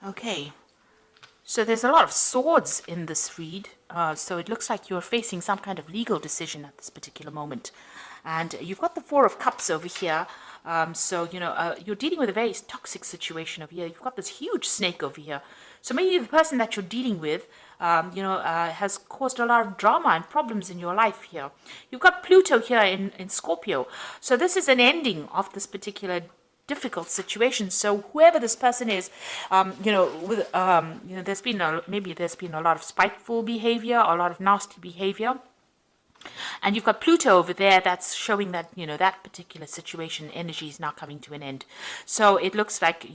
Okay. So there's a lot of swords in this read. So it looks like you're facing some kind of legal decision at this particular moment. And you've got the Four of Cups over here. You're dealing with a very toxic situation over here. You've got this huge snake over here. So maybe the person that you're dealing with, has caused a lot of drama and problems in your life here. You've got Pluto here in Scorpio. So this is an ending of this particular difficult situation. So whoever this person is, there's been a lot of spiteful behavior, a lot of nasty behavior. And you've got Pluto over there that's showing that, that particular situation energy is now coming to an end. So it looks like,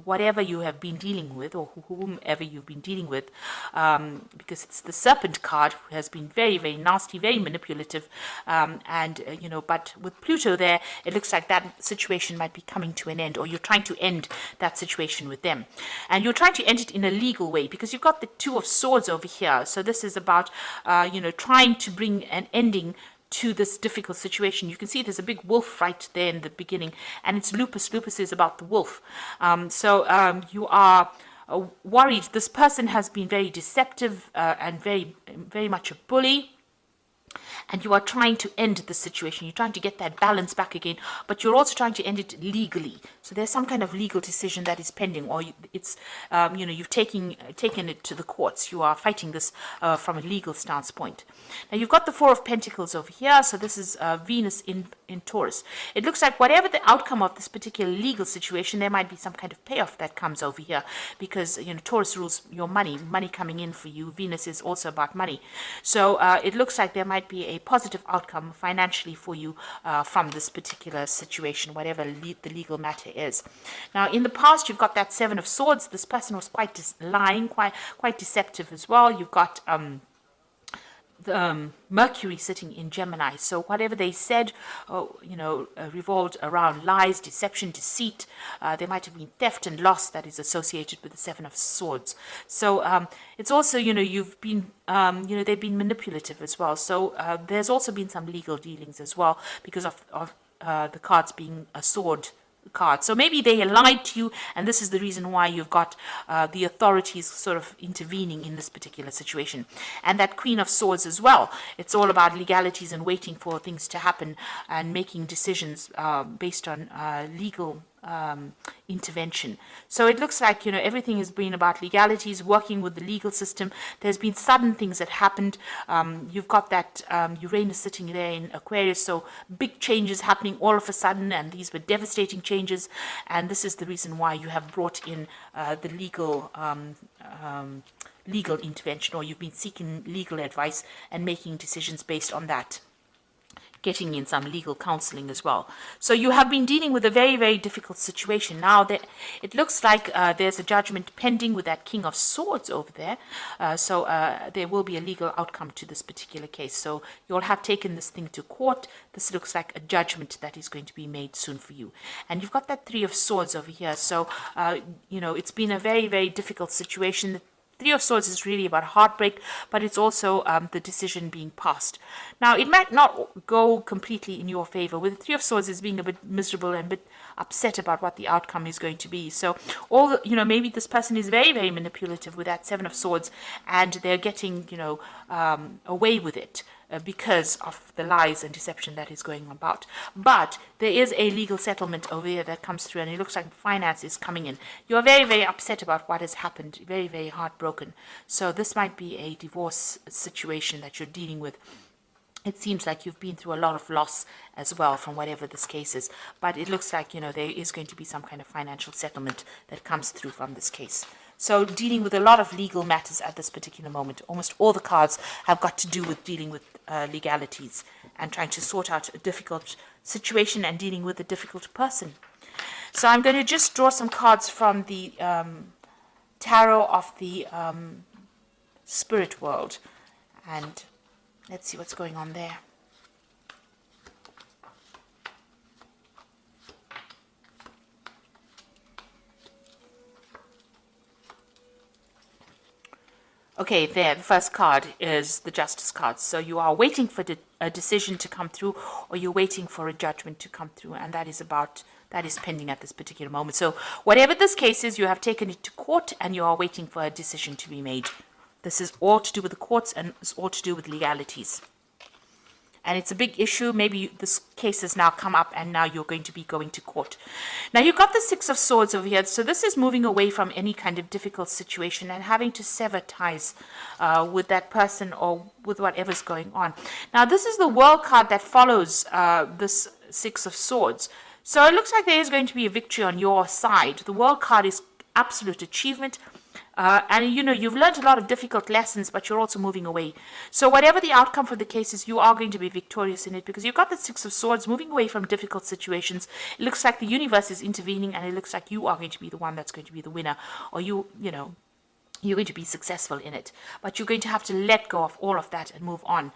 whatever you have been dealing with, or whomever you've been dealing with, because it's the Serpent card, who has been very, very nasty, very manipulative. But with Pluto there, it looks like that situation might be coming to an end, or you're trying to end that situation with them. And you're trying to end it in a legal way, because you've got the Two of Swords over here. So this is about, trying to bring an ending to this difficult situation. You can see there's a big wolf right there in the beginning, and it's lupus. Lupus is about the wolf. You are worried. This person has been very deceptive, and very, very much a bully. And you are trying to end the situation. You're trying to get that balance back again, but you're also trying to end it legally. So there's some kind of legal decision that is pending, or you've taken it to the courts. You are fighting this from a legal stance point. Now you've got the Four of Pentacles over here. So this is Venus in Taurus. It looks like whatever the outcome of this particular legal situation, there might be some kind of payoff that comes over here, because Taurus rules your money coming in for you. Venus is also about money. So it looks like there might be a positive outcome financially for you from this particular situation, whatever the legal matter is. Now, in the past, you've got that Seven of Swords. This person was quite lying, quite deceptive as well. You've got Mercury sitting in Gemini. So whatever they said, revolved around lies, deception, deceit. There might have been theft and loss that is associated with the Seven of Swords. So it's also, you've been, they've been manipulative as well. So there's also been some legal dealings as well, because of the cards being a sword card. So maybe they lied to you, and this is the reason why you've got the authorities sort of intervening in this particular situation. And that Queen of Swords as well. It's all about legalities and waiting for things to happen and making decisions based on legal intervention. So it looks like, everything has been about legalities, working with the legal system. There's been sudden things that happened. You've got that Uranus sitting there in Aquarius, so big changes happening all of a sudden, and these were devastating changes. And this is the reason why you have brought in the legal intervention, or you've been seeking legal advice and making decisions based on that, getting in some legal counseling as well. So you have been dealing with a very, very difficult situation. Now, it looks like there's a judgment pending with that King of Swords over there. There will be a legal outcome to this particular case. So you'll have taken this thing to court. This looks like a judgment that is going to be made soon for you. And you've got that Three of Swords over here. So, it's been a very, very difficult situation. Three of Swords is really about heartbreak, but it's also the decision being passed. Now, it might not go completely in your favor. With the Three of Swords is being a bit miserable and a bit upset about what the outcome is going to be. So, maybe this person is very, very manipulative with that Seven of Swords, and they're getting, away with it. Because of the lies and deception that is going about. But there is a legal settlement over here that comes through, and it looks like finance is coming in. You're very, very upset about what has happened, very, very heartbroken. So this might be a divorce situation that you're dealing with. It seems like you've been through a lot of loss as well from whatever this case is. But it looks like, there is going to be some kind of financial settlement that comes through from this case. So dealing with a lot of legal matters at this particular moment. Almost all the cards have got to do with dealing with legalities and trying to sort out a difficult situation and dealing with a difficult person. So I'm going to just draw some cards from the tarot of the spirit world, and let's see what's going on there. Okay, there, the first card is the Justice card. So you are waiting for a decision to come through, or you're waiting for a judgment to come through, and that is pending at this particular moment. So whatever this case is, you have taken it to court, and you are waiting for a decision to be made. This is all to do with the courts, and it's all to do with legalities. And it's a big issue. Maybe this case has now come up and now you're going to be going to court. Now you've got the Six of Swords over here. So this is moving away from any kind of difficult situation and having to sever ties with that person or with whatever's going on. Now this is the World card that follows this Six of Swords. So it looks like there is going to be a victory on your side. The World card is absolute achievement. And you've learned a lot of difficult lessons, but you're also moving away. So whatever the outcome for the case is, you are going to be victorious in it because you've got the Six of Swords moving away from difficult situations. It looks like the universe is intervening, and it looks like you are going to be the one that's going to be the winner, or you're going to be successful in it. But you're going to have to let go of all of that and move on.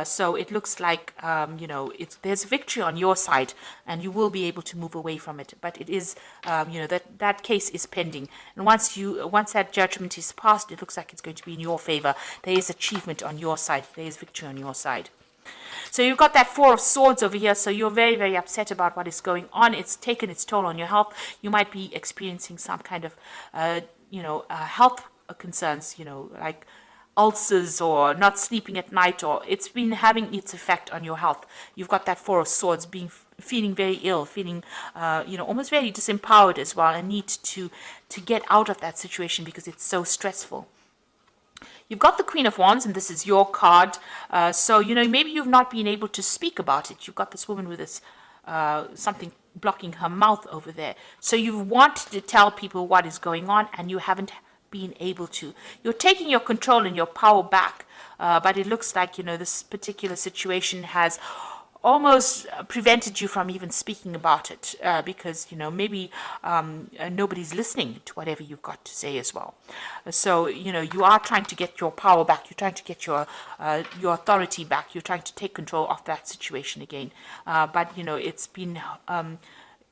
So it looks like, there's victory on your side and you will be able to move away from it. But it is, that case is pending. And once that judgment is passed, it looks like it's going to be in your favor. There is achievement on your side. There is victory on your side. So you've got that Four of Swords over here. So you're very, very upset about what is going on. It's taken its toll on your health. You might be experiencing some kind of, health concerns, like ulcers or not sleeping at night, or it's been having its effect on your health. You've got that Four of Swords feeling very ill, feeling, almost very disempowered as well, and need to get out of that situation because it's so stressful. You've got the Queen of Wands, and this is your card. So, maybe you've not been able to speak about it. You've got this woman with this something blocking her mouth over there. So you've wanted to tell people what is going on, and you haven't been able to. You're taking your control and your power back, but it looks like, this particular situation has almost prevented you from even speaking about it because, maybe nobody's listening to whatever you've got to say as well. So, you are trying to get your power back. You're trying to get your authority back. You're trying to take control of that situation again. But,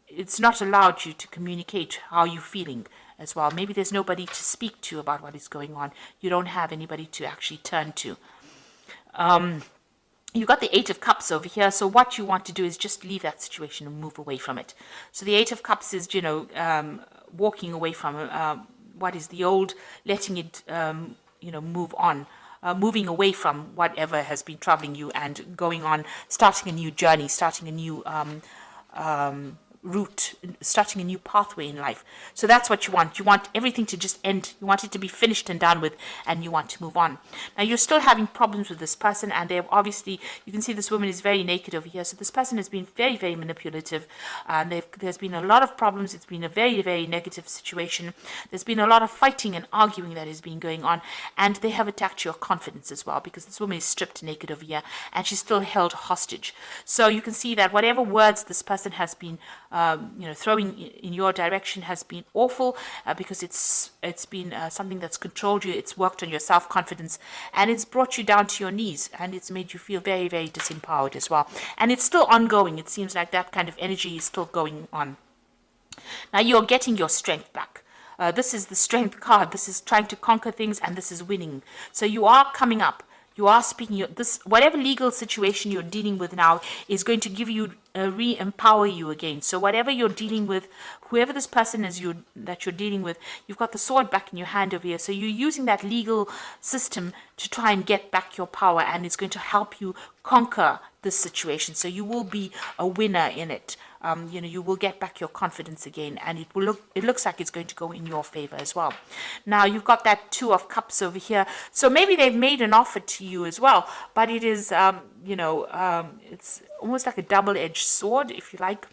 it's not allowed you to communicate how you're feeling as well. Maybe there's nobody to speak to about what is going on. You don't have anybody to actually turn to. You've got the Eight of Cups over here. So what you want to do is just leave that situation and move away from it. So the Eight of Cups is, walking away from what is the old, letting it, move on. Moving away from whatever has been troubling you and going on, starting a new journey, starting a new route, starting a new pathway in life. So that's what you want. You want everything to just end. You want it to be finished and done with, and you want to move on. Now, you're still having problems with this person, and they've obviously, you can see this woman is very naked over here. So this person has been very, very manipulative. There's been a lot of problems. It's been a very, very negative situation. There's been a lot of fighting and arguing that has been going on, and they have attacked your confidence as well, because this woman is stripped naked over here, and she's still held hostage. So you can see that whatever words this person has been throwing in your direction has been awful because it's been something that's controlled you. It's worked on your self-confidence, and it's brought you down to your knees, and it's made you feel very, very disempowered as well. And it's still ongoing. It seems like that kind of energy is still going on. Now you're getting your strength back. This is the Strength card. This is trying to conquer things, and this is winning. So you are coming up. You are speaking. Whatever legal situation you're dealing with now is going to give you, re-empower you again. So whatever you're dealing with, whoever this person is that you're dealing with, you've got the sword back in your hand over here. So you're using that legal system to try and get back your power, and it's going to help you conquer this situation. So you will be a winner in it. You will get back your confidence again, and it looks like it's going to go in your favor as well. Now you've got that Two of Cups over here. So maybe they've made an offer to you as well, but it is, it's almost like a double-edged sword, if you like.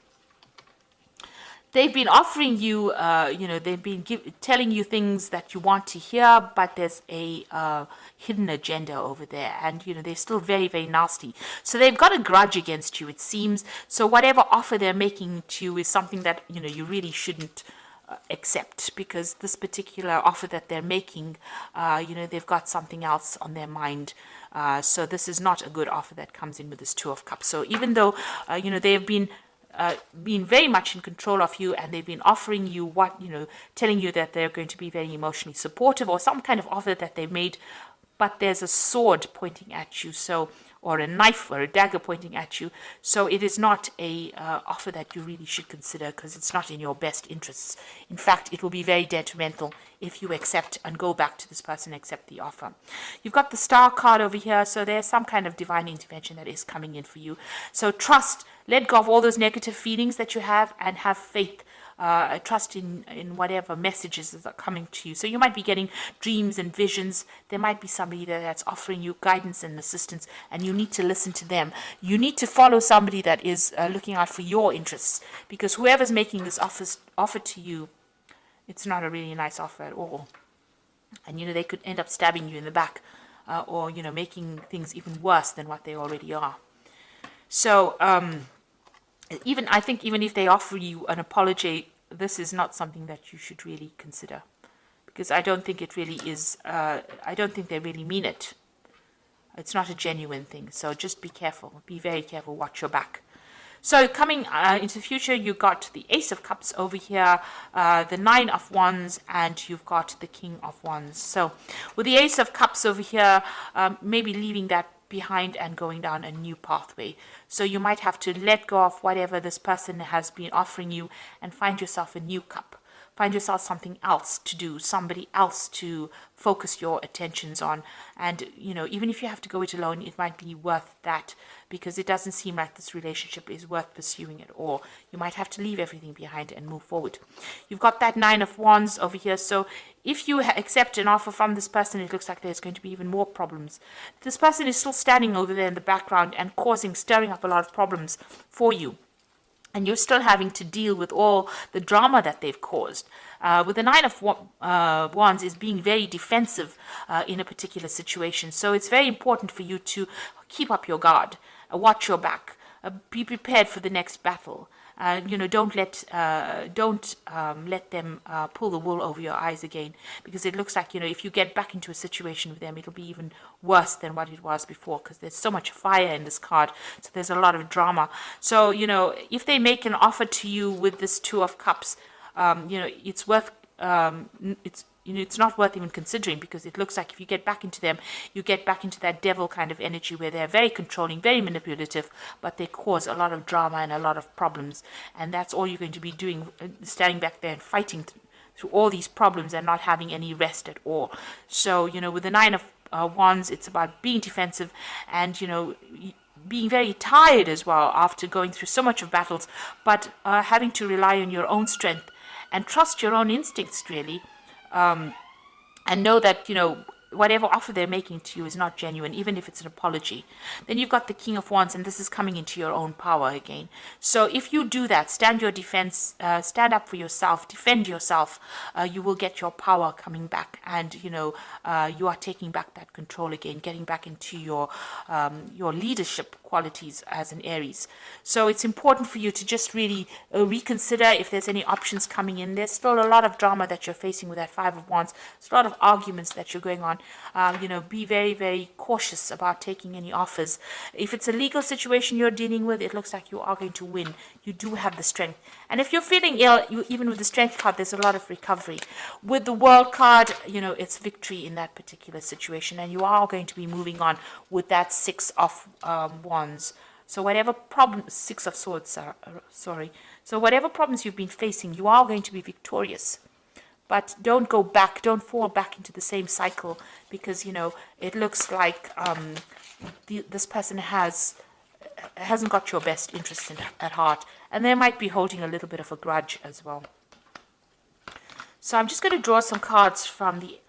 They've been offering you, they've been telling you things that you want to hear, but there's a hidden agenda over there, and they're still very, very nasty. So they've got a grudge against you, it seems. So whatever offer they're making to you is something that you really shouldn't accept, because this particular offer that they're making, they've got something else on their mind. So this is not a good offer that comes in with this Two of Cups. So even though they've been been very much in control of you, and they've been offering you what, telling you that they're going to be very emotionally supportive, or some kind of offer that they've made, but there's a sword pointing at you, or a knife or a dagger pointing at you. So it is not a offer that you really should consider, because it's not in your best interests. In fact, it will be very detrimental if you accept and go back to this person and accept the offer. You've got the Star card over here, so there's some kind of divine intervention that is coming in for you. So trust, let go of all those negative feelings that you have, and have faith. Trust in whatever messages that are coming to you. So you might be getting dreams and visions. There might be somebody that's offering you guidance and assistance, and you need to listen to them. You need to follow somebody that is looking out for your interests, because whoever's making this offer to you, it's not a really nice offer at all. And they could end up stabbing you in the back, or making things even worse than what they already are. So I think even if they offer you an apology, this is not something that you should really consider, because I don't think it really is. I don't think they really mean it. It's not a genuine thing. So just be careful. Be very careful. Watch your back. So coming into the future, you got the Ace of Cups over here, the Nine of Wands, and you've got the King of Wands. So with the Ace of Cups over here, maybe leaving that behind and going down a new pathway. So you might have to let go of whatever this person has been offering you and find yourself a new cup. Find yourself something else to do, somebody else to focus your attentions on. And, even if you have to go it alone, it might be worth that, because it doesn't seem like this relationship is worth pursuing at all. You might have to leave everything behind and move forward. You've got that Nine of Wands over here. So if you accept an offer from this person, it looks like there's going to be even more problems. This person is still standing over there in the background and stirring up a lot of problems for you. And you're still having to deal with all the drama that they've caused. With the Nine of Wands is being very defensive in a particular situation. So it's very important for you to keep up your guard, watch your back, be prepared for the next battle. Don't let them pull the wool over your eyes again, because it looks like, if you get back into a situation with them, it'll be even worse than what it was before, because there's so much fire in this card. So there's a lot of drama. So, if they make an offer to you with this Two of Cups, it's worth, it's not worth even considering, because it looks like if you get back into them, you get back into that devil kind of energy where they're very controlling, very manipulative, but they cause a lot of drama and a lot of problems. And that's all you're going to be doing, standing back there and fighting through all these problems and not having any rest at all. So, with the Nine of Wands, it's about being defensive and, being very tired as well after going through so much of battles, but having to rely on your own strength and trust your own instincts, really. And know that, whatever offer they're making to you is not genuine, even if it's an apology. Then you've got the King of Wands, and this is coming into your own power again. So if you do that, stand your defense, stand up for yourself, defend yourself, you will get your power coming back, and, you are taking back that control again, getting back into your leadership qualities as an Aries. So it's important for you to just really reconsider if there's any options coming in. There's still a lot of drama that you're facing with that Five of Wands. There's a lot of arguments that you're going on. Be very, very cautious about taking any offers. If it's a legal situation you're dealing with, it looks like you are going to win. You do have the strength. And if you're feeling ill, even with the Strength card, there's a lot of recovery. With the World card, it's victory in that particular situation, and you are going to be moving on with that Six of Wands. So whatever problem, Six of Swords, sorry. So whatever problems you've been facing, you are going to be victorious. But don't go back, don't fall back into the same cycle, because, it looks like this person hasn't got your best interests at heart, and they might be holding a little bit of a grudge as well. So I'm just going to draw some cards from the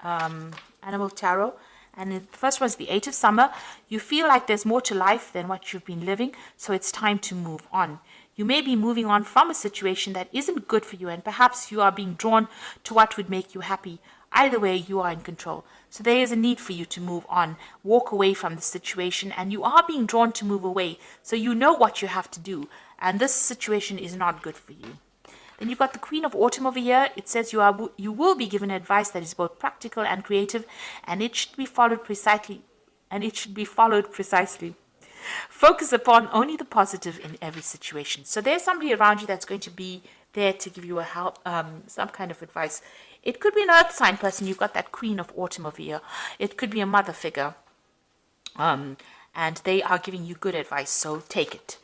Animal Tarot. And the first one is the Eight of Summer. You feel like there's more to life than what you've been living, so it's time to move on. You may be moving on from a situation that isn't good for you, and perhaps you are being drawn to what would make you happy. Either way, you are in control. So there is a need for you to move on, walk away from the situation, and you are being drawn to move away. So you know what you have to do, and this situation is not good for you. Then you've got the Queen of Autumn over here. It says you will be given advice that is both practical and creative, and it should be followed precisely. Focus upon only the positive in every situation. So there's somebody around you that's going to be there to give you a help, some kind of advice. It could be an earth sign person. You've got that queen of autumn over here. It could be a mother figure. And they are giving you good advice, so take it.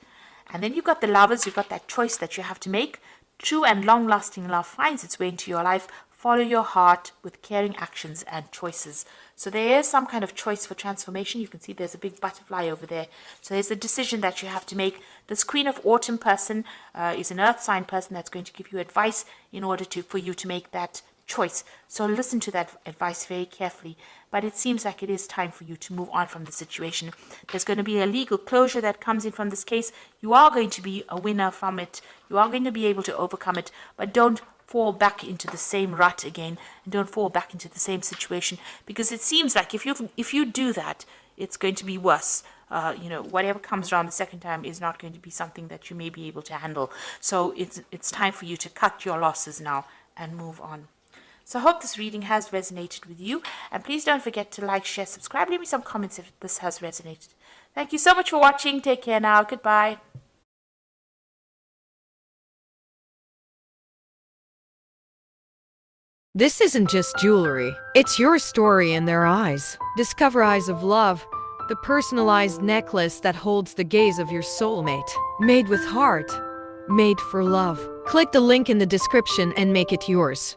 And then you've got the lovers. You've got that choice that you have to make. True and long-lasting love finds its way into your life. Follow your heart with caring actions and choices. So there is some kind of choice for transformation. You can see there's a big butterfly over there. So there's a decision that you have to make. This Queen of Autumn person is an earth sign person that's going to give you advice in order for you to make that choice. So listen to that advice very carefully. But it seems like it is time for you to move on from the situation. There's going to be a legal closure that comes in from this case. You are going to be a winner from it. You are going to be able to overcome it. But don't fall back into the same rut again, and don't fall back into the same situation, because it seems like if you do that, it's going to be worse. Whatever comes around the second time is not going to be something that you may be able to handle. So it's time for you to cut your losses now and move on. So I hope this reading has resonated with you, and please don't forget to like, share, subscribe, leave me some comments if this has resonated. Thank you so much for watching. Take care now. Goodbye. This isn't just jewelry. It's your story in their eyes. Discover Eyes of Love, the personalized necklace that holds the gaze of your soulmate. Made with heart. Made for love. Click the link in the description and make it yours.